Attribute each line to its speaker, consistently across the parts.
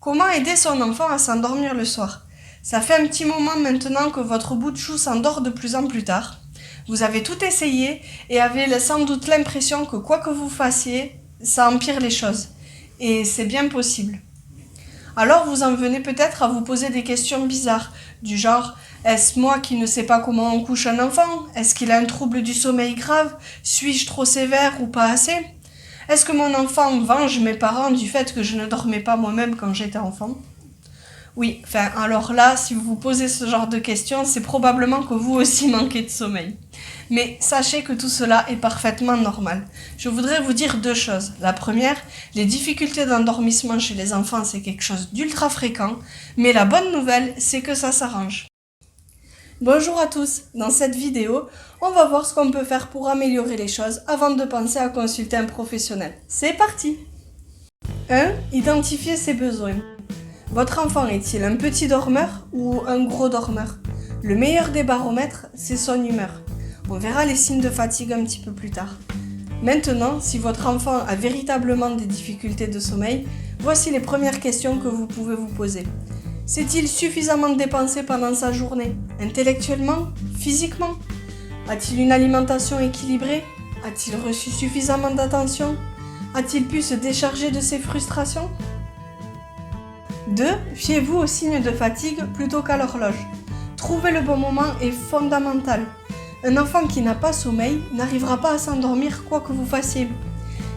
Speaker 1: Comment aider son enfant à s'endormir le soir? Ça fait un petit moment maintenant que votre bout de chou s'endort de plus en plus tard. Vous avez tout essayé et avez sans doute l'impression que quoi que vous fassiez, ça empire les choses. Et c'est bien possible. Alors vous en venez peut-être à vous poser des questions bizarres, du genre « Est-ce moi qui ne sais pas comment on couche un enfant? Est-ce qu'il a un trouble du sommeil grave? Suis-je trop sévère ou pas assez? Est-ce que mon enfant venge mes parents du fait que je ne dormais pas moi-même quand j'étais enfant ?» Oui, alors là, si vous vous posez ce genre de questions, c'est probablement que vous aussi manquez de sommeil. Mais sachez que tout cela est parfaitement normal. Je voudrais vous dire deux choses. La première, les difficultés d'endormissement chez les enfants, c'est quelque chose d'ultra fréquent, mais la bonne nouvelle, c'est que ça s'arrange. Bonjour à tous, dans cette vidéo, on va voir ce qu'on peut faire pour améliorer les choses avant de penser à consulter un professionnel. C'est parti! 1. Identifier ses besoins. Votre enfant est-il un petit dormeur ou un gros dormeur? Le meilleur des baromètres, c'est son humeur. On verra les signes de fatigue un petit peu plus tard. Maintenant, si votre enfant a véritablement des difficultés de sommeil, voici les premières questions que vous pouvez vous poser. S'est-il suffisamment dépensé pendant sa journée? Intellectuellement? Physiquement? A-t-il une alimentation équilibrée? A-t-il reçu suffisamment d'attention? A-t-il pu se décharger de ses frustrations? 2. Fiez-vous aux signes de fatigue plutôt qu'à l'horloge. Trouver le bon moment est fondamental. Un enfant qui n'a pas sommeil n'arrivera pas à s'endormir quoi que vous fassiez.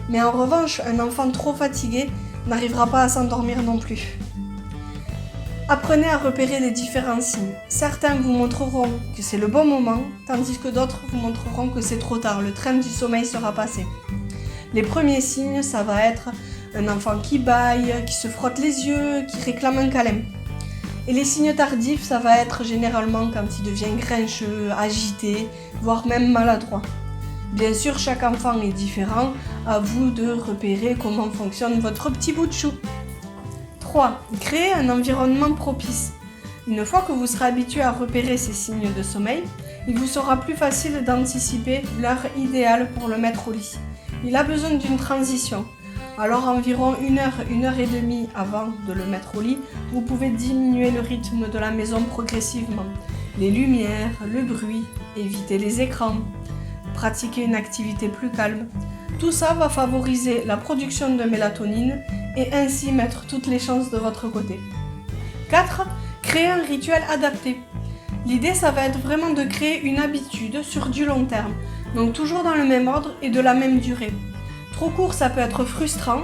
Speaker 1: Mais en revanche, un enfant trop fatigué n'arrivera pas à s'endormir non plus. Apprenez à repérer les différents signes. Certains vous montreront que c'est le bon moment, tandis que d'autres vous montreront que c'est trop tard, le train du sommeil sera passé. Les premiers signes, ça va être un enfant qui bâille, qui se frotte les yeux, qui réclame un câlin. Et les signes tardifs, ça va être généralement quand il devient grincheux, agité, voire même maladroit. Bien sûr, chaque enfant est différent, à vous de repérer comment fonctionne votre petit bout de chou. 3. Créez un environnement propice. Une fois que vous serez habitué à repérer ces signes de sommeil, il vous sera plus facile d'anticiper l'heure idéale pour le mettre au lit. Il a besoin d'une transition. Alors environ 1 heure et demie avant de le mettre au lit, vous pouvez diminuer le rythme de la maison progressivement. Les lumières, le bruit, éviter les écrans, pratiquer une activité plus calme. Tout ça va favoriser la production de mélatonine et ainsi mettre toutes les chances de votre côté. 4. Créer un rituel adapté. L'idée, ça va être vraiment de créer une habitude sur du long terme, donc toujours dans le même ordre et de la même durée. Trop court, ça peut être frustrant,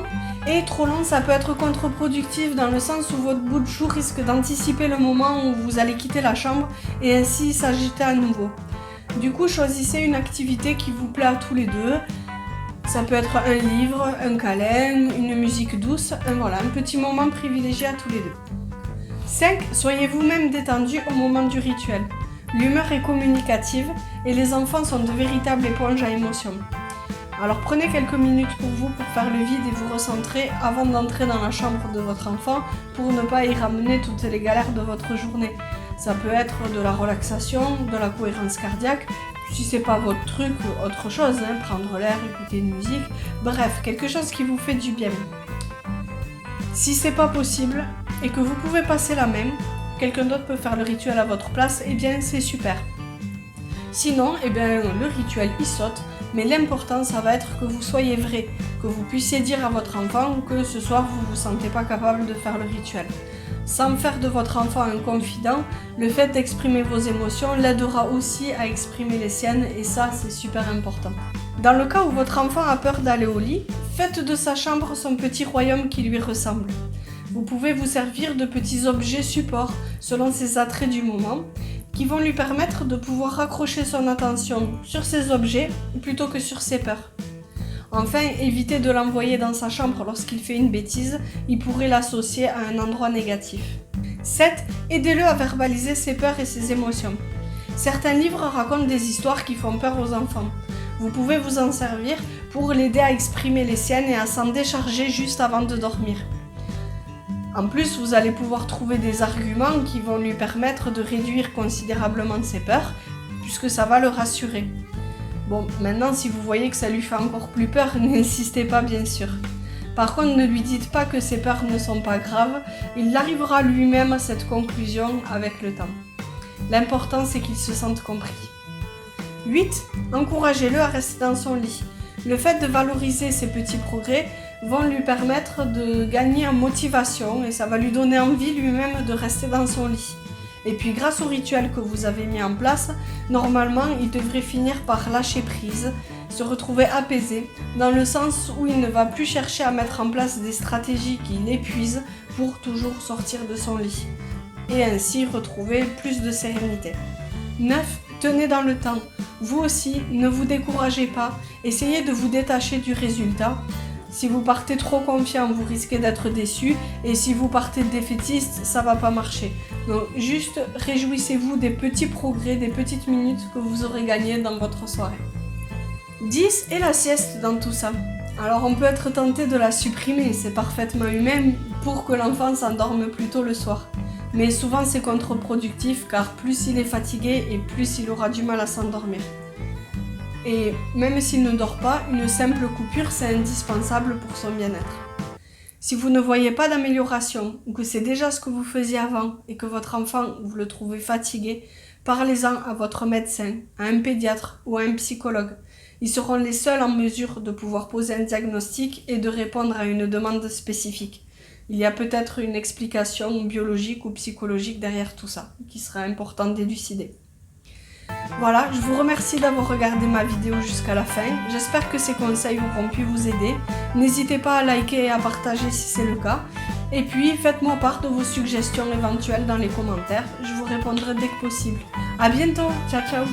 Speaker 1: et trop long, ça peut être contre-productif dans le sens où votre bout de chou risque d'anticiper le moment où vous allez quitter la chambre et ainsi s'agiter à nouveau. Du coup, choisissez une activité qui vous plaît à tous les deux. Ça peut être un livre, un câlin, une musique douce, un petit moment privilégié à tous les deux. 5. Soyez vous-même détendu au moment du rituel. L'humeur est communicative et les enfants sont de véritables éponges à émotions. Alors prenez quelques minutes pour vous pour faire le vide et vous recentrer avant d'entrer dans la chambre de votre enfant pour ne pas y ramener toutes les galères de votre journée. Ça peut être de la relaxation, de la cohérence cardiaque, si c'est pas votre truc, autre chose, prendre l'air, écouter une musique, bref, quelque chose qui vous fait du bien. Si c'est pas possible et que vous pouvez passer la main, quelqu'un d'autre peut faire le rituel à votre place, et bien c'est super. Sinon, le rituel il saute, mais l'important ça va être que vous soyez vrai, que vous puissiez dire à votre enfant que ce soir vous vous sentez pas capable de faire le rituel. Sans faire de votre enfant un confident, le fait d'exprimer vos émotions l'aidera aussi à exprimer les siennes et ça c'est super important. Dans le cas où votre enfant a peur d'aller au lit, faites de sa chambre son petit royaume qui lui ressemble. Vous pouvez vous servir de petits objets supports selon ses attraits du moment, qui vont lui permettre de pouvoir raccrocher son attention sur ces objets plutôt que sur ses peurs. Enfin, évitez de l'envoyer dans sa chambre lorsqu'il fait une bêtise, il pourrait l'associer à un endroit négatif. 7. Aidez-le à verbaliser ses peurs et ses émotions. Certains livres racontent des histoires qui font peur aux enfants. Vous pouvez vous en servir pour l'aider à exprimer les siennes et à s'en décharger juste avant de dormir. En plus, vous allez pouvoir trouver des arguments qui vont lui permettre de réduire considérablement ses peurs, puisque ça va le rassurer. Bon, maintenant, si vous voyez que ça lui fait encore plus peur, n'insistez pas bien sûr. Par contre, ne lui dites pas que ses peurs ne sont pas graves, il arrivera lui-même à cette conclusion avec le temps. L'important, c'est qu'il se sente compris. 8. Encouragez-le à rester dans son lit. Le fait de valoriser ses petits progrès vont lui permettre de gagner en motivation et ça va lui donner envie lui-même de rester dans son lit. Et puis grâce au rituel que vous avez mis en place, normalement il devrait finir par lâcher prise, se retrouver apaisé, dans le sens où il ne va plus chercher à mettre en place des stratégies qui l'épuisent pour toujours sortir de son lit. Et ainsi retrouver plus de sérénité. 9. Tenez dans le temps. Vous aussi, ne vous découragez pas, essayez de vous détacher du résultat. Si vous partez trop confiant, vous risquez d'être déçu, et si vous partez défaitiste, ça va pas marcher. Donc juste réjouissez-vous des petits progrès, des petites minutes que vous aurez gagnées dans votre soirée. 10. Et la sieste dans tout ça. Alors on peut être tenté de la supprimer, c'est parfaitement humain pour que l'enfant s'endorme plus tôt le soir. Mais souvent c'est contre-productif car plus il est fatigué et plus il aura du mal à s'endormir. Et même s'il ne dort pas, une simple coupure c'est indispensable pour son bien-être. Si vous ne voyez pas d'amélioration ou que c'est déjà ce que vous faisiez avant et que votre enfant vous le trouvez fatigué, parlez-en à votre médecin, à un pédiatre ou à un psychologue. Ils seront les seuls en mesure de pouvoir poser un diagnostic et de répondre à une demande spécifique. Il y a peut-être une explication biologique ou psychologique derrière tout ça, qui sera important d'élucider. Voilà, je vous remercie d'avoir regardé ma vidéo jusqu'à la fin. J'espère que ces conseils auront pu vous aider. N'hésitez pas à liker et à partager si c'est le cas. Et puis, faites-moi part de vos suggestions éventuelles dans les commentaires. Je vous répondrai dès que possible. À bientôt, ciao ciao.